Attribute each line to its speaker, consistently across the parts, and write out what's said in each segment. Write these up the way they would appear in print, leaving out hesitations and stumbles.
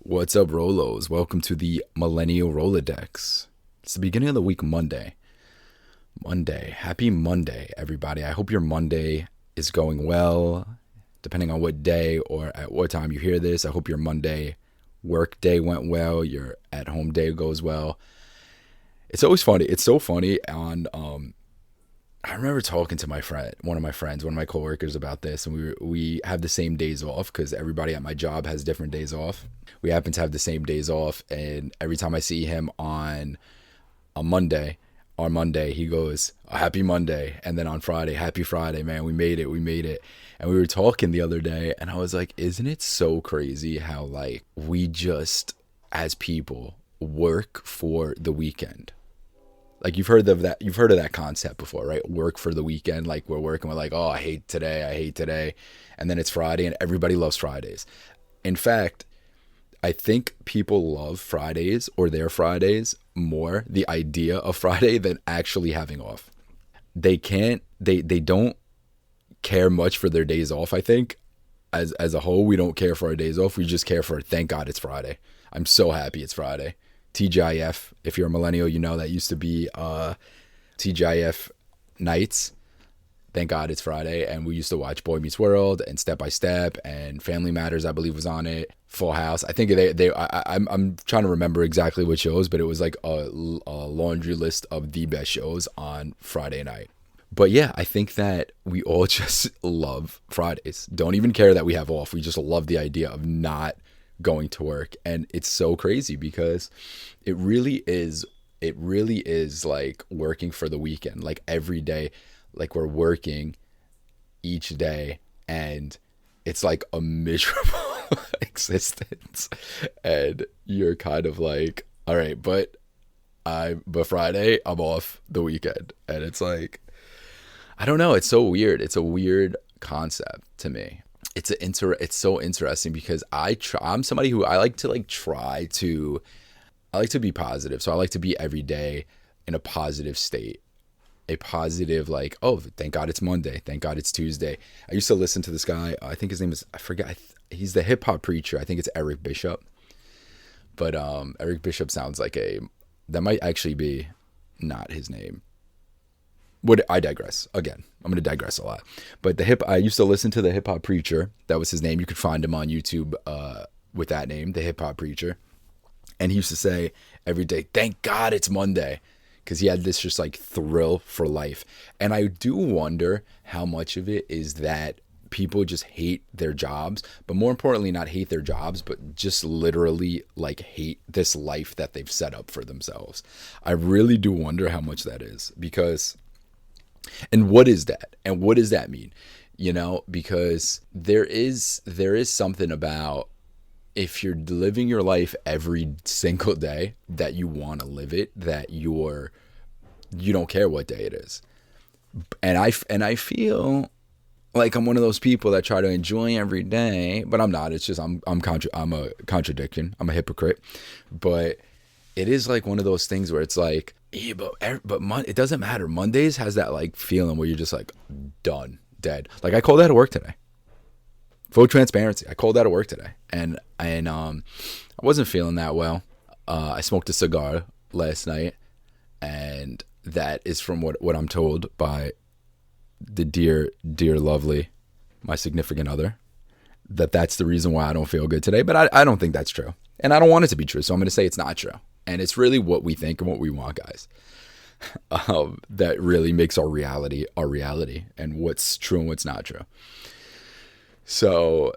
Speaker 1: What's up, Rolos? Welcome to the Millennial Rolodex. It's the beginning of the week, Monday. Happy Monday, everybody. I hope your Monday is going well, depending on what day or at what time you hear this. I hope your Monday work day went well, your at-home day goes well. It's always funny. It's so funny I remember talking to one of my coworkers about this, and we have the same days off because everybody at my job has different days off. We happen to have the same days off, and every time I see him on Monday, he goes, "Happy Monday," and then on Friday, "Happy Friday, man, we made it." And we were talking the other day, and I was like, isn't it so crazy how like we just as people work for the weekend? Like you've heard of that concept before, right? Work for the weekend. Like we're like, oh, I hate today. And then it's Friday and everybody loves Fridays. In fact, I think people love Fridays or their Fridays more, the idea of Friday, than actually having off. They don't care much for their days off, I think. As a whole, we don't care for our days off. We just care for, thank God it's Friday. I'm so happy it's Friday. TGIF, if you're a millennial, you know that used to be TGIF nights. Thank God it's Friday. And we used to watch Boy Meets World and Step by Step and Family Matters, I believe, was on it. Full House. I think I'm trying to remember exactly what shows, but it was like a laundry list of the best shows on Friday night. But yeah, I think that we all just love Fridays. Don't even care that we have off. We just love the idea of not going to work. And it's so crazy because it really is like working for the weekend. Like every day, like we're working each day, and it's like a miserable existence. And you're kind of like, all right, but Friday I'm off the weekend. And it's like, I don't know, it's so weird. It's a weird concept to me. It's so interesting because I'm somebody who I like to be positive. So I like to be every day in a positive state, a positive, like, oh, thank God it's Monday. Thank God it's Tuesday. I used to listen to this guy. I think his name is, I forget. He's the hip hop preacher. I think it's Eric Bishop. But Eric Bishop sounds like that might actually be not his name. I digress. Again, I'm going to digress a lot. But I used to listen to the hip hop preacher. That was his name. You could find him on YouTube with that name, the hip hop preacher. And he used to say every day, thank God it's Monday. Because he had this just like thrill for life. And I do wonder how much of it is that people just hate their jobs. But more importantly, not hate their jobs, but just literally like hate this life that they've set up for themselves. I really do wonder how much that is. And what is that? And what does that mean? You know, because there is something about if you're living your life every single day that you want to live it, that you don't care what day it is. And I feel like I'm one of those people that try to enjoy every day, but I'm not. It's just I'm a contradiction. I'm a hypocrite. But it is like one of those things where it's like, yeah, but it doesn't matter. Mondays has that like feeling where you're just like done, dead. Like I called out of work today. Full transparency. I called out of work today, and I wasn't feeling that well. I smoked a cigar last night, and that is from what I'm told by the dear lovely, my significant other, that's the reason why I don't feel good today. But I don't think that's true, and I don't want it to be true. So I'm going to say it's not true. And it's really what we think and what we want, guys. That really makes our reality, and what's true and what's not true. So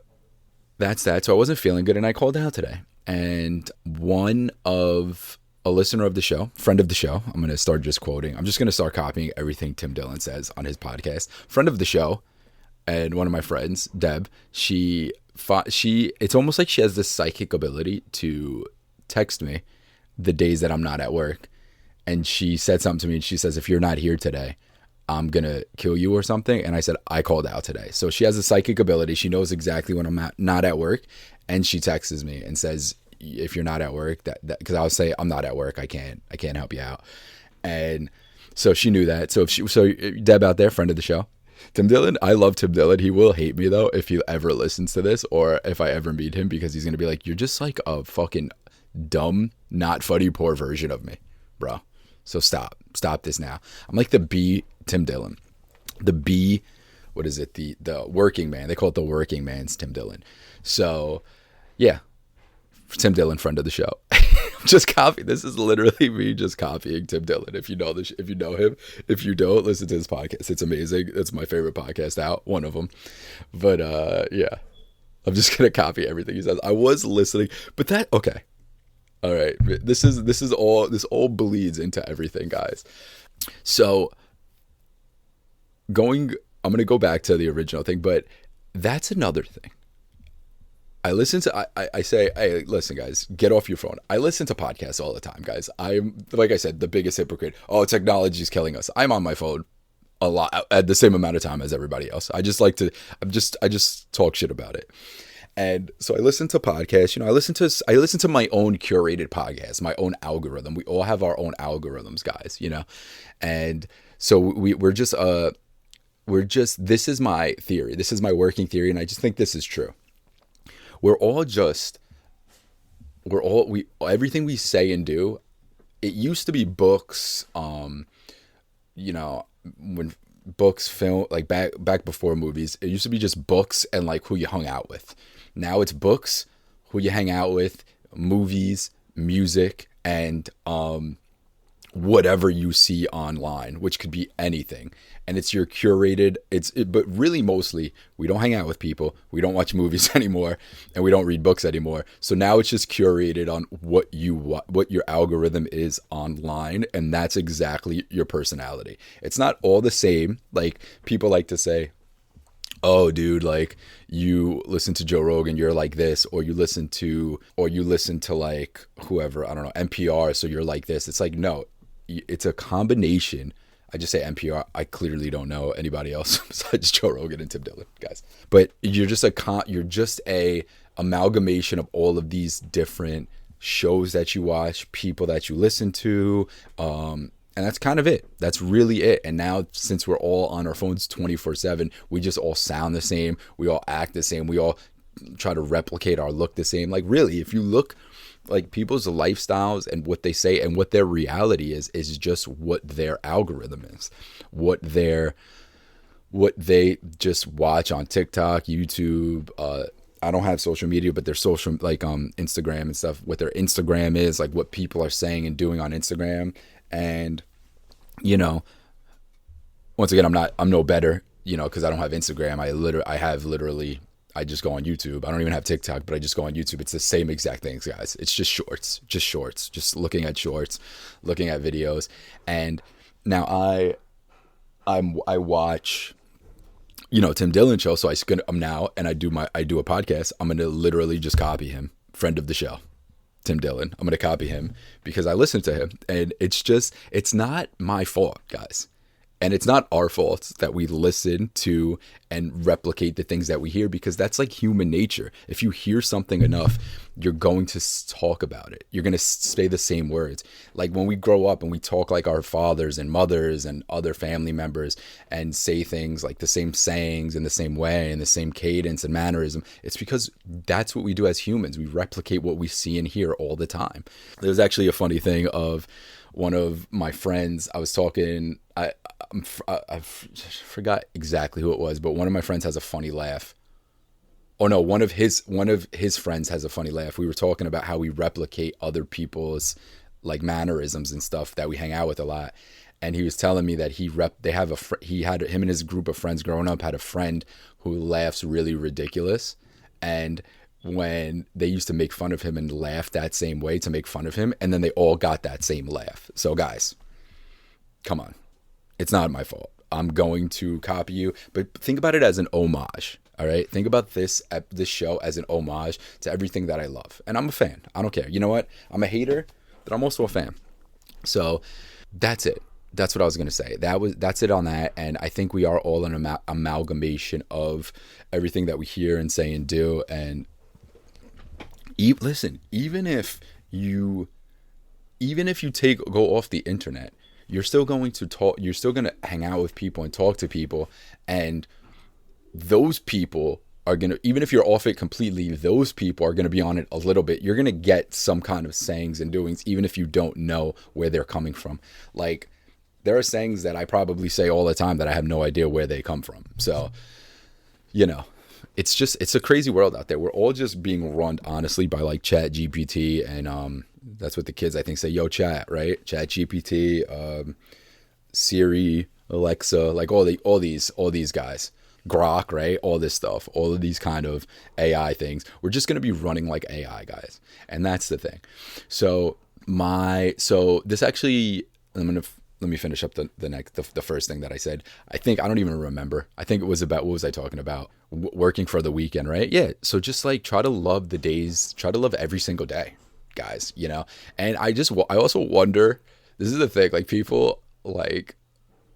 Speaker 1: that's that. So I wasn't feeling good, and I called out today. And a listener of the show, friend of the show, I'm going to start just quoting. I'm just going to start copying everything Tim Dillon says on his podcast. Friend of the show, and one of my friends, Deb, it's almost like she has this psychic ability to text me the days that I'm not at work. And she said something to me, and she says, if you're not here today, I'm going to kill you or something. And I said, I called out today. So she has a psychic ability. She knows exactly when I'm not at work. And she texts me and says, if you're not at work, because I'll say, I'm not at work. I can't help you out. And so she knew that. So Deb out there, friend of the show, Tim Dillon, I love Tim Dillon. He will hate me though if he ever listens to this or if I ever meet him, because he's gonna be like, you're just like a fucking dumb, not funny, poor version of me, bro. So stop this now. I'm like the B Tim Dillon, the B. What is it? The working man. They call it the working man's Tim Dillon. So yeah, Tim Dillon, friend of the show. Just copy. This is literally me just copying Tim Dillon. If you know this, if you know him, if you don't, listen to his podcast. It's amazing. It's my favorite podcast out, one of them. But yeah, I'm just gonna copy everything he says. I was listening, but that okay. All right, this all bleeds into everything, guys. So I'm gonna go back to the original thing, but that's another thing. I listen to, I say, hey, listen, guys, get off your phone. I listen to podcasts all the time, guys. I'm, like I said, the biggest hypocrite. Oh, technology is killing us. I'm on my phone a lot at the same amount of time as everybody else. I just talk shit about it. And so I listen to podcasts, you know, I listen to my own curated podcast, my own algorithm. We all have our own algorithms, guys, you know? And so this is my theory. This is my working theory. And I just think this is true. Everything we say and do, it used to be books, you know, when books, film, like back before movies, it used to be just books and like who you hung out with. Now it's books, who you hang out with, movies, music, and whatever you see online, which could be anything. And it's your curated, but really mostly we don't hang out with people, we don't watch movies anymore, and we don't read books anymore. So now it's just curated on what your algorithm is online, and that's exactly your personality. It's not all the same. Like people like to say, oh dude, like you listen to Joe Rogan, you're like this, or you listen to like whoever, I don't know, NPR, so you're like this. It's like, no, it's a combination. I just say NPR. I clearly don't know anybody else besides Joe Rogan and Tim Dillon, guys. But you're just a amalgamation of all of these different shows that you watch, people that you listen to, and that's kind of it. That's really it. And now, since we're all on our phones 24/7, we just all sound the same. We all act the same. We all try to replicate our look the same. Like really, if you look, like people's lifestyles and what they say and what their reality is just what their algorithm is, what they just watch on TikTok, YouTube. I don't have social media, but their social, like Instagram and stuff, what their Instagram is, like what people are saying and doing on Instagram. And, you know, once again, I'm no better, you know, because I don't have Instagram. I just go on YouTube. I don't even have TikTok, but I just go on YouTube. It's the same exact things, guys. It's just shorts, just looking at shorts, looking at videos. And now I watch, you know, Tim Dillon show. So I do a podcast. I'm going to literally just copy him. Friend of the show, Tim Dillon. I'm going to copy him because I listen to him, and it's not my fault, guys. And it's not our fault that we listen to and replicate the things that we hear, because that's like human nature. If you hear something enough, you're going to talk about it. You're going to say the same words. Like when we grow up and we talk like our fathers and mothers and other family members and say things like the same sayings in the same way and the same cadence and mannerism, it's because that's what we do as humans. We replicate what we see and hear all the time. There's actually a funny thing of one of my friends. I was talking, I forgot exactly who it was, but one of my friends has a funny laugh. Oh no, one of his friends has a funny laugh. We were talking about how we replicate other people's like mannerisms and stuff that we hang out with a lot. And he was telling me that him and his group of friends growing up had a friend who laughs really ridiculous. And when they used to make fun of him and laugh that same way to make fun of him, and then they all got that same laugh. So guys, come on. It's not my fault. I'm going to copy you, but think about it as an homage. All right. Think about this show as an homage to everything that I love. And I'm a fan. I don't care. You know what? I'm a hater, but I'm also a fan. So that's it. That's what I was going to say. That's it on that. And I think we are all an amalgamation of everything that we hear and say and do. And listen, even if you go off the internet, you're still going to talk, you're still going to hang out with people and talk to people, and those people are going to, even if you're off it completely, those people are going to be on it a little bit. You're going to get some kind of sayings and doings, even if you don't know where they're coming from. Like, there are sayings that I probably say all the time that I have no idea where they come from. So, you know, it's a crazy world out there. We're all just being run, honestly, by like Chat GPT, and that's what the kids, I think, say, yo, chat, right? Chat GPT, Siri, Alexa, like all these guys. Grok, right? All this stuff, all of these kind of AI things. We're just going to be running like AI, guys. And that's the thing. So this actually, let me finish up the first thing that I said. I don't even remember. I think it was about, what was I talking about? Working for the weekend, right? Yeah. So just like try to love the days, try to love every single day, guys, you know? And I also wonder, this is the thing, like people like,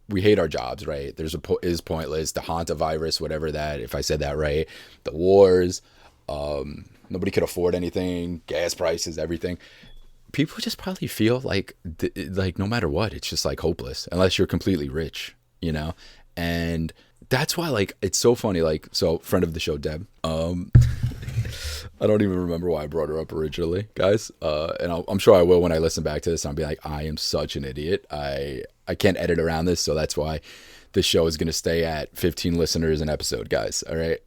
Speaker 1: we hate our jobs, right? Is pointless. The hantavirus, whatever that, if I said that right, the wars, nobody could afford anything, gas prices, everything. People just probably feel like no matter what, it's just like hopeless unless you're completely rich, you know? And that's why, like, it's so funny. Like, so friend of the show, Deb, I don't even remember why I brought her up originally, guys. And I'm sure I will when I listen back to this. I'll be like, I am such an idiot. I can't edit around this, so that's why this show is going to stay at 15 listeners an episode, guys. All right,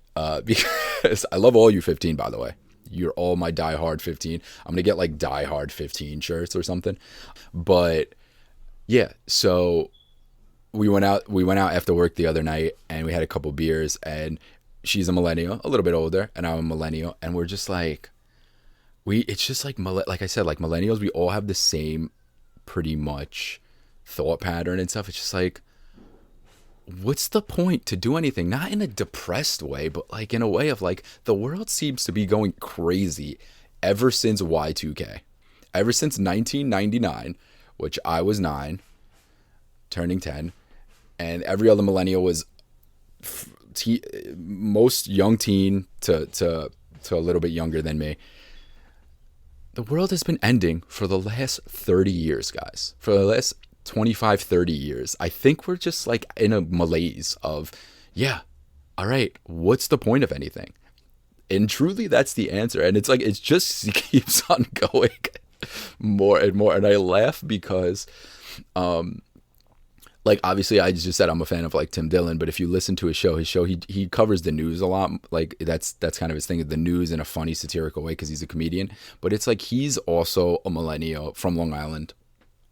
Speaker 1: because I love all you 15, by the way. You're all my diehard 15. I'm gonna get like diehard 15 shirts or something. But yeah, so we went out after work the other night, and we had a couple beers, and she's a millennial, a little bit older, and I'm a millennial, and we're just like, it's just like I said, like millennials, we all have the same pretty much thought pattern and stuff. It's just like, what's the point to do anything? Not in a depressed way, but like in a way of like, the world seems to be going crazy ever since Y2K, ever since 1999, which I was 9, turning 10, and every other millennial was most young teen to a little bit younger than me. The world has been ending for the last 30 years, guys. For the last 25, 30 years. I think we're just like in a malaise of, yeah, all right, what's the point of anything? And truly, that's the answer. And it's like, it just keeps on going more and more. And I laugh because, like, obviously I just said I'm a fan of like Tim Dillon, but if you listen to his show, he covers the news a lot. Like that's kind of his thing, the news in a funny, satirical way, because he's a comedian. But it's like, he's also a millennial from Long Island.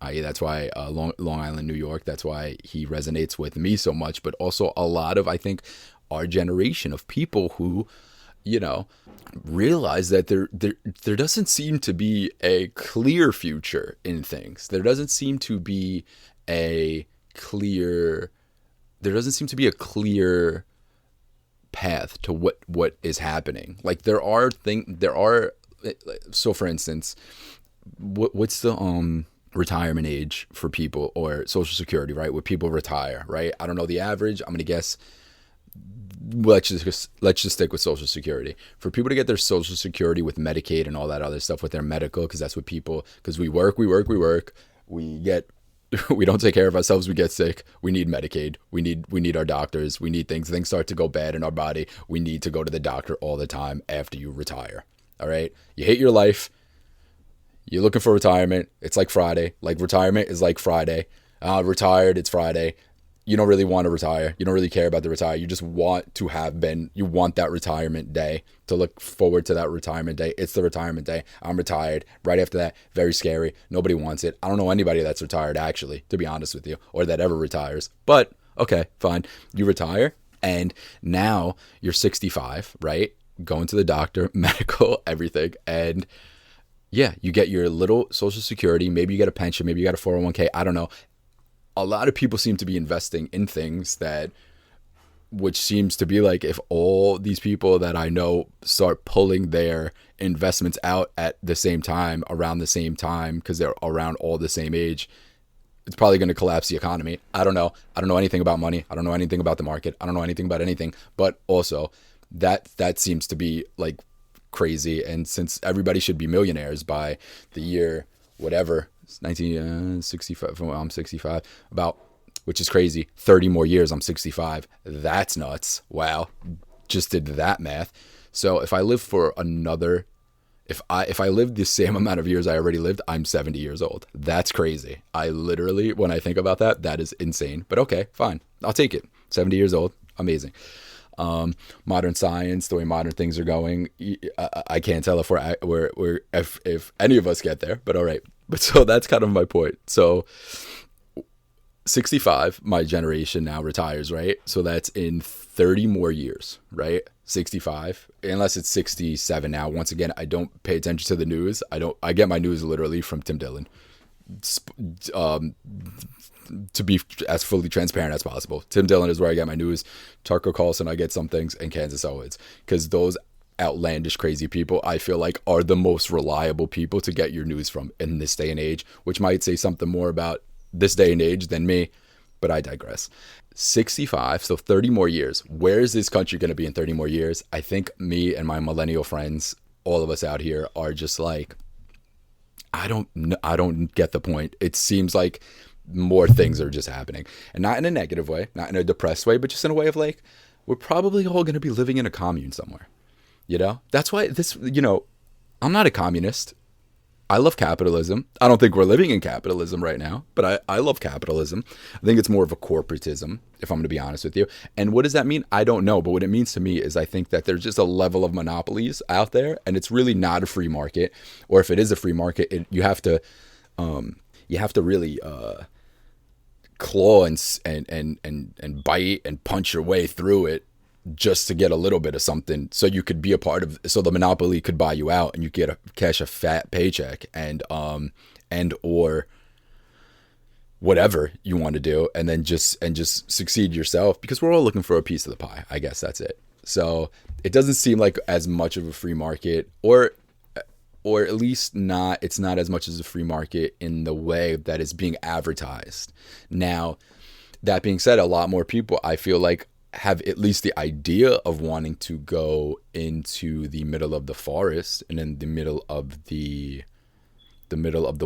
Speaker 1: That's why Long Island, New York, that's why he resonates with me so much, but also a lot of, I think, our generation of people who, you know, realize that there doesn't seem to be a clear future in things. There doesn't seem to be a clear path to what is happening. Like so for instance, what's the retirement age for people, or Social Security, right? Where people retire, right? I don't know the average. I'm gonna guess. Let's just stick with Social Security. For people to get their Social Security with Medicaid and all that other stuff with their medical, because that's what people. Because we work. We don't take care of ourselves. We get sick. We need Medicaid. We need our doctors. We need things. Things start to go bad in our body. We need to go to the doctor all the time after you retire. All right. You hate your life. You're looking for retirement. It's like Friday. Like, retirement is like Friday. Retired, it's Friday. You don't really want to retire. You don't really care about the retire. You just want to you want that retirement day, to look forward to that retirement day. It's the retirement day. I'm retired. Right after that, very scary. Nobody wants it. I don't know anybody that's retired, actually, to be honest with you, or that ever retires. But, okay, fine. You retire, and now you're 65, right? Going to the doctor, medical, everything, and yeah, you get your little Social Security. Maybe you get a pension. Maybe you got a 401k. I don't know. A lot of people seem to be investing in things which seems to be like, if all these people that I know start pulling their investments out at the same time, around the same time, because they're around all the same age, it's probably going to collapse the economy. I don't know. I don't know anything about money. I don't know anything about the market. I don't know anything about anything. But also, that seems to be like crazy. And since everybody should be millionaires by the year whatever, It's 1965. I'm 65. About, which is crazy, 30 more years. I'm 65. That's nuts. Wow. Just did that math. So if I live for another, if I lived the same amount of years I already lived, I'm 70 years old. That's crazy. I literally, when I think about that, that is insane. But okay, fine. I'll take it. 70 years old. Amazing. Modern science, the way modern things are going, I can't tell if if any of us get there, but all right. But so that's kind of my point. So 65, my generation now retires, right? So that's in 30 more years, right? 65, unless it's 67 now. Once again, I don't pay attention to the news. I get my news literally from Tim Dillon. To be as fully transparent as possible, Tim Dillon is where I get my news. Tucker Carlson, I get some things, and Kansas Owens, because those outlandish, crazy people, I feel like, are the most reliable people to get your news from in this day and age, which might say something more about this day and age than me, but I digress. 65, so 30 more years. Where is this country going to be in 30 more years? I think me and my millennial friends, all of us out here, are just like, I don't get the point. It seems like more things are just happening, and not in a negative way, not in a depressed way, but just in a way of like, we're probably all going to be living in a commune somewhere. That's why I'm not a communist. I love capitalism. I don't think we're living in capitalism right now, but I love capitalism. I think it's more of a corporatism, if I'm going to be honest with you. And what does that mean? I don't know. But what it means to me is I think that there's just a level of monopolies out there, and it's really not a free market. Or if it is a free market, you have to really claw and bite and punch your way through it just to get a little bit of something, so you could be a part of, so the monopoly could buy you out and you get cash a fat paycheck and or whatever you want to do, and then just succeed yourself, because we're all looking for a piece of the pie. I guess that's it. So it doesn't seem like as much of a free market, or at least not, it's not as much as a free market in the way that is being advertised. Now, that being said, a lot more people, I feel like, have at least the idea of wanting to go into the middle of the forest and in the middle of the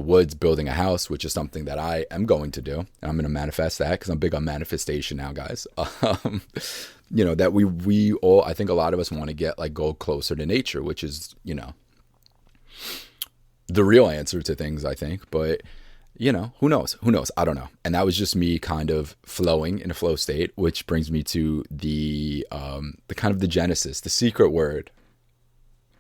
Speaker 1: woods building a house, which is something that I am going to do. And I'm going to manifest that, because I'm big on manifestation now, guys. That we all, I think a lot of us want to go closer to nature, which is, the real answer to things, I think. But who knows? I don't know. And that was just me kind of flowing in a flow state, which brings me to the kind of the genesis, the secret word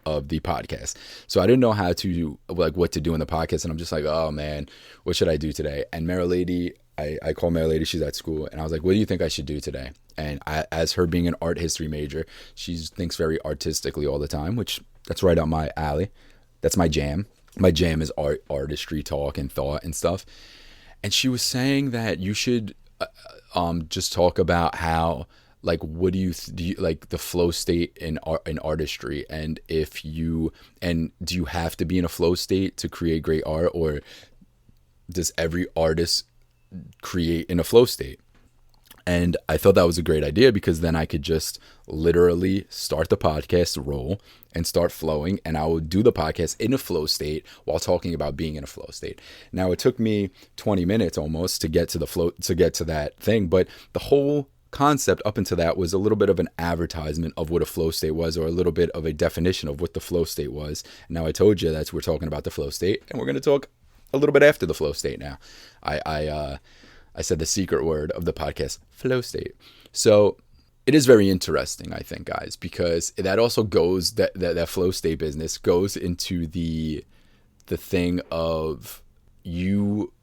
Speaker 1: of the podcast. So I didn't know how to, what to do in the podcast. And I'm just like, oh man, what should I do today? And Mary Lady, I call Mary Lady, she's at school. And I was like, what do you think I should do today? And as her being an art history major, she thinks very artistically all the time, which that's right up my alley. That's my jam. My jam is artistry talk and thought and stuff. And she was saying that you should just talk about how, what do you like the flow state in artistry, and do you have to be in a flow state to create great art, or does every artist create in a flow state? And I thought that was a great idea, because then I could just literally start the podcast roll and start flowing, and I would do the podcast in a flow state while talking about being in a flow state. Now, it took me 20 minutes almost to get to that thing, but the whole concept up until that was a little bit of an advertisement of what a flow state was, or a little bit of a definition of what the flow state was. Now, I told you we're talking about the flow state, and we're going to talk a little bit after the flow state now. I said the secret word of the podcast, flow state. So it is very interesting, I think, guys, because that also goes, that flow state business goes into the thing of you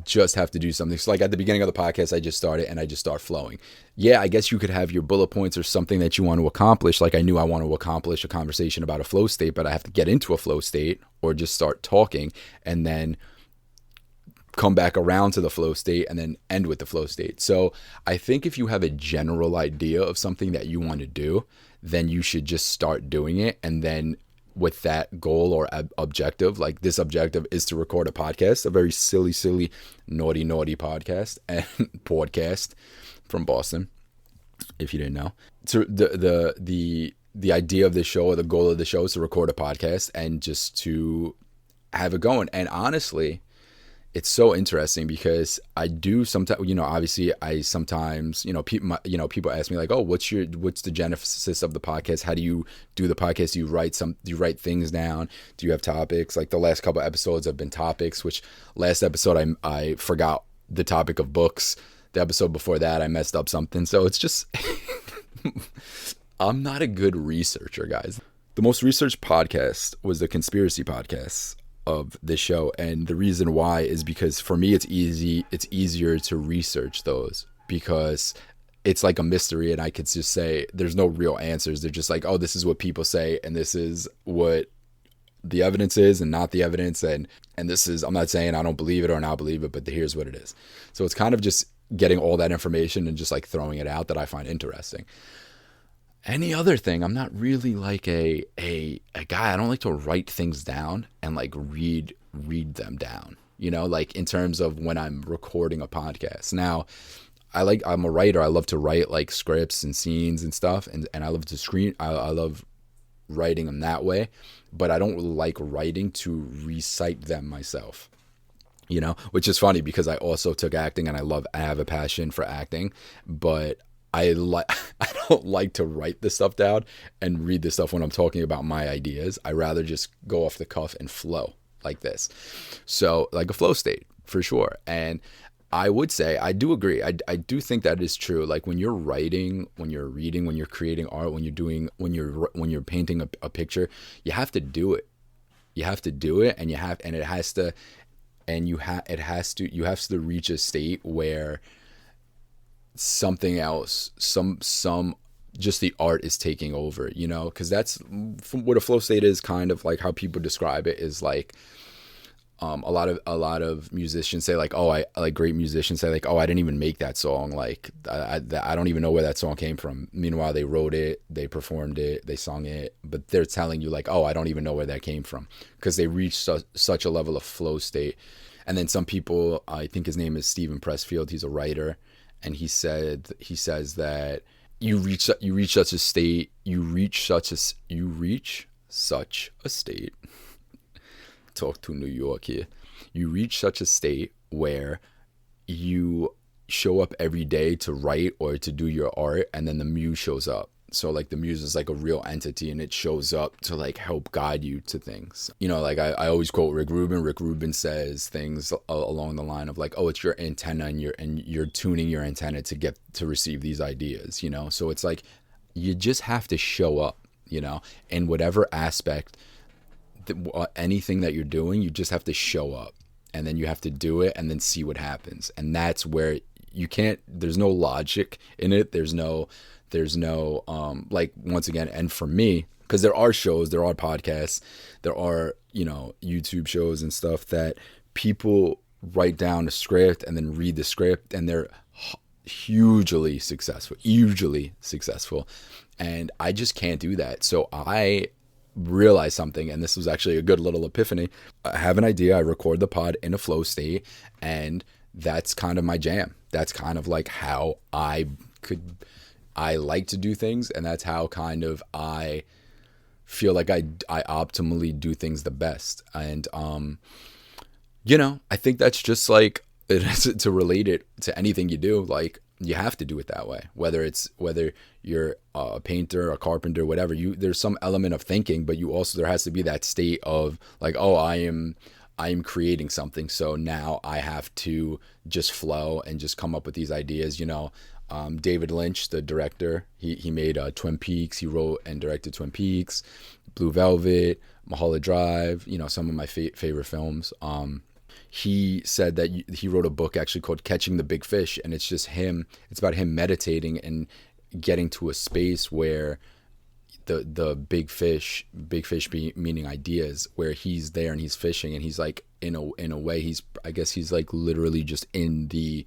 Speaker 1: just have to do something. So at the beginning of the podcast, I just started and I just start flowing. Yeah, I guess you could have your bullet points or something that you want to accomplish. I knew I want to accomplish a conversation about a flow state, but I have to get into a flow state or just start talking and then come back around to the flow state and then end with the flow state. So I think if you have a general idea of something that you want to do, then you should just start doing it. And then with that goal or objective, this objective is to record a podcast, a very silly, naughty podcast and podcast from Boston, if you didn't know. So the idea of the show, or the goal of the show, is to record a podcast and just to have it going. And honestly, it's so interesting because I do sometimes, obviously I sometimes, people ask me like, oh, what's the genesis of the podcast? How do you do the podcast? Do you write things down? Do you have topics? Like the last couple episodes have been topics, which last episode I forgot the topic of books. The episode before that, I messed up something. So it's just, I'm not a good researcher, guys. The most researched podcast was the conspiracy podcast of this show, and the reason why is because for me it's easier to research those because it's like a mystery, and I could just say there's no real answers. They're just like, oh, this is what people say, and this is what the evidence is and not the evidence, and this is, I'm not saying I don't believe it or not believe it, but here's what it is. So it's kind of just getting all that information and just like throwing it out that I find interesting. Any other thing, I'm not really like a guy. I don't like to write things down and like read them down, like in terms of when I'm recording a podcast. Now, I'm a writer. I love to write like scripts and scenes and stuff, and I love to I love writing them that way, but I don't like writing to recite them myself. Which is funny because I also took acting and I have a passion for acting, but I don't like to write this stuff down and read this stuff when I'm talking about my ideas. I rather just go off the cuff and flow like this. So like a flow state for sure. And I would say, I do agree. I do think that is true. Like when you're writing, when you're reading, when you're creating art, when you're painting a picture, you have to do it. You have to do it, and you have to reach a state where something else, just the art is taking over, because that's what a flow state is. Kind of like how people describe it is like, a lot of musicians say like, oh, great musicians say like, oh, I didn't even make that song. Like I don't even know where that song came from. Meanwhile, they wrote it, they performed it, they sung it, but they're telling you like, oh, I don't even know where that came from, because they reached such a level of flow state. And then some people, I think his name is Stephen Pressfield. He's a writer. And he says that you reach such a state. Talk to New York here. You reach such a state where you show up every day to write or to do your art, and then the muse shows up. So like the muse is like a real entity, and it shows up to like help guide you to things. Like I always quote Rick Rubin. Rick Rubin says things along the line of like, oh, it's your antenna, and you're tuning your antenna to receive these ideas. So it's like you just have to show up. In whatever aspect, anything that you're doing, you just have to show up, and then you have to do it, and then see what happens. And that's where you can't. There's no logic in it. There's no like, once again, and for me, because there are shows, there are podcasts, there are YouTube shows and stuff that people write down a script and then read the script, and they're hugely successful, and I just can't do that. So I realized something, and this was actually a good little epiphany. I have an idea, I record the pod in a flow state, and that's kind of my jam. That's kind of like how I like to do things, and that's how kind of I feel like I optimally do things the best. And I think that's just like it is, to relate it to anything you do. Like you have to do it that way, whether you're a painter, a carpenter, whatever. There's some element of thinking, but there has to be that state of like, oh, I am creating something, so now I have to just flow and just come up with these ideas. David Lynch, the director, he made Twin Peaks. He wrote and directed Twin Peaks, Blue Velvet, Mulholland Drive, some of my favorite films. He said that he wrote a book actually called Catching the Big Fish, and it's about him meditating and getting to a space where the big fish meaning ideas, where he's there and he's fishing, and he's like in a way I guess he's like literally just in the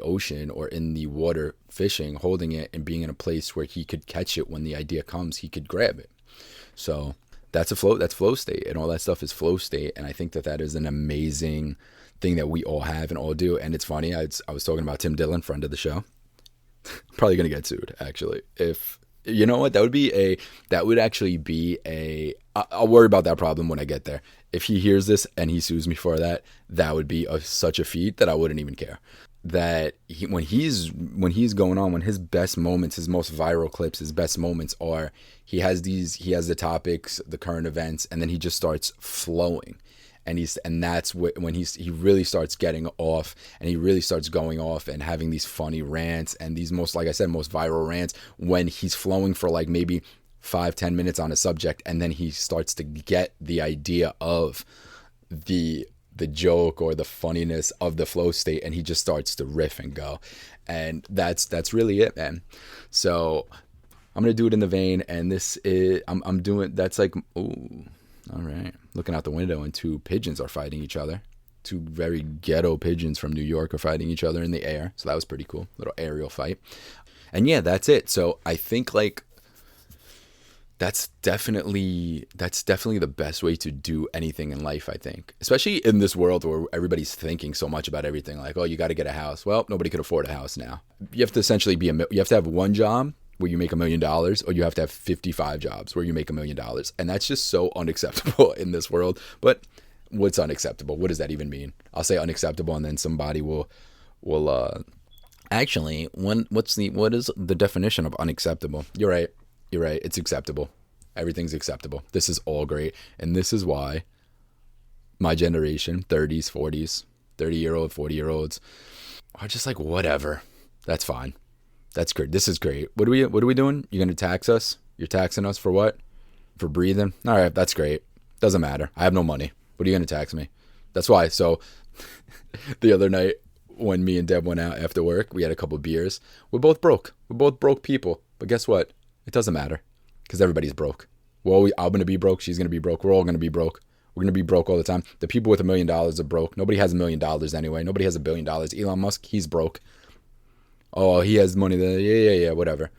Speaker 1: ocean or in the water fishing, holding it and being in a place where he could catch it when the idea comes, he could grab it. So that's flow state, and all that stuff is flow state. And I think that is an amazing thing that we all have and all do. And it's funny, I was talking about Tim Dillon, friend of the show, probably gonna get sued actually if You know what? That would actually be I'll worry about that problem when I get there. If he hears this and he sues me for that, that would be such a feat that I wouldn't even care. That when he's going on, when his best moments, his most viral clips, his best moments are, he has the topics, the current events, and then he just starts flowing. And that's when he really starts getting off, and he really starts going off and having these funny rants and these most viral rants when he's flowing for like maybe 5-10 minutes on a subject, and then he starts to get the idea of the joke or the funniness of the flow state, and he just starts to riff and go. And that's really it, man. So I'm gonna do it in the vein, and this is I'm doing that's like, ooh, all right. Looking out the window, and two pigeons are fighting each other. Two very ghetto pigeons from New York are fighting each other in the air. So that was pretty cool. Little aerial fight. And yeah, that's it. So I think like that's definitely the best way to do anything in life, I think. Especially in this world where everybody's thinking so much about everything. Like, oh, you got to get a house. Well, nobody could afford a house now. You have to essentially you have to have one job where you make $1 million, or you have to have 55 jobs where you make $1 million. And that's just so unacceptable in this world. But what's unacceptable? What does that even mean? I'll say unacceptable, and then somebody will actually, what is the definition of unacceptable? You're right. It's acceptable. Everything's acceptable. This is all great. And this is why my generation, 30s, 40s, 30-year-old, 40-year-olds are just like, whatever. That's fine. That's great. This is great. What are we doing? You're going to tax us? You're taxing us for what? For breathing? All right, that's great. Doesn't matter. I have no money. What are you going to tax me? That's why. So the other night when me and Deb went out after work, we had a couple of beers. We're both broke. We're both broke people. But guess what? It doesn't matter, because everybody's broke. I'm going to be broke. She's going to be broke. We're all going to be broke. We're going to be broke all the time. The people with $1 million are broke. Nobody has $1 million anyway. Nobody has $1 billion. Elon Musk, he's broke. Oh, he has money there. Yeah, whatever.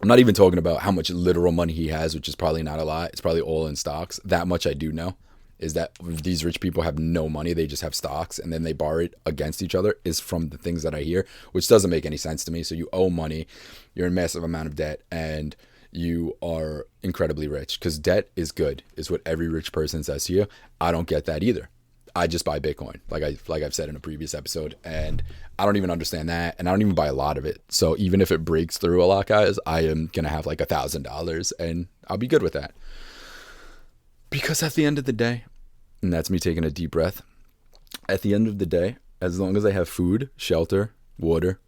Speaker 1: I'm not even talking about how much literal money he has, which is probably not a lot. It's probably all in stocks. That much I do know is that these rich people have no money. They just have stocks, and then they borrow it against each other, is from the things that I hear, which doesn't make any sense to me. So you owe money, you're in a massive amount of debt, and you are incredibly rich, because debt is good, is what every rich person says to you. I don't get that either. I just buy Bitcoin, like I've said in a previous episode, and I don't even understand that, and I don't even buy a lot of it. So even if it breaks through a lot, guys, I am gonna have like $1,000, and I'll be good with that. Because at the end of the day, and that's me taking a deep breath, at the end of the day, as long as I have food, shelter, water,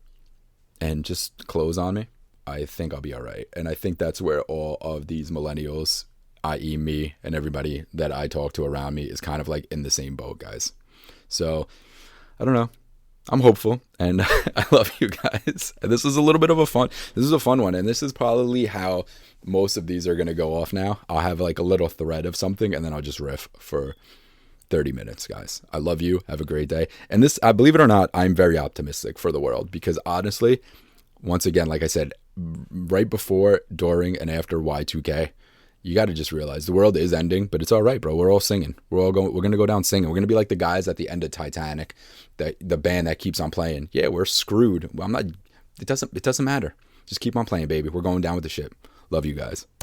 Speaker 1: and just clothes on me, I think I'll be all right. And I think that's where all of these millennials, i.e. me and everybody that I talk to around me, is kind of like in the same boat, guys. So I don't know. I'm hopeful, and I love you guys. And this is a little bit of a fun one. And this is probably how most of these are going to go off now. I'll have like a little thread of something, and then I'll just riff for 30 minutes, guys. I love you. Have a great day. And this, I believe it or not, I'm very optimistic for the world, because honestly, once again, like I said, right before, during, and after Y2K, you got to just realize the world is ending, but it's all right, bro. We're all singing. We're going to go down singing. We're going to be like the guys at the end of Titanic, the band that keeps on playing. Yeah, we're screwed. It doesn't matter. Just keep on playing, baby. We're going down with the ship. Love you guys.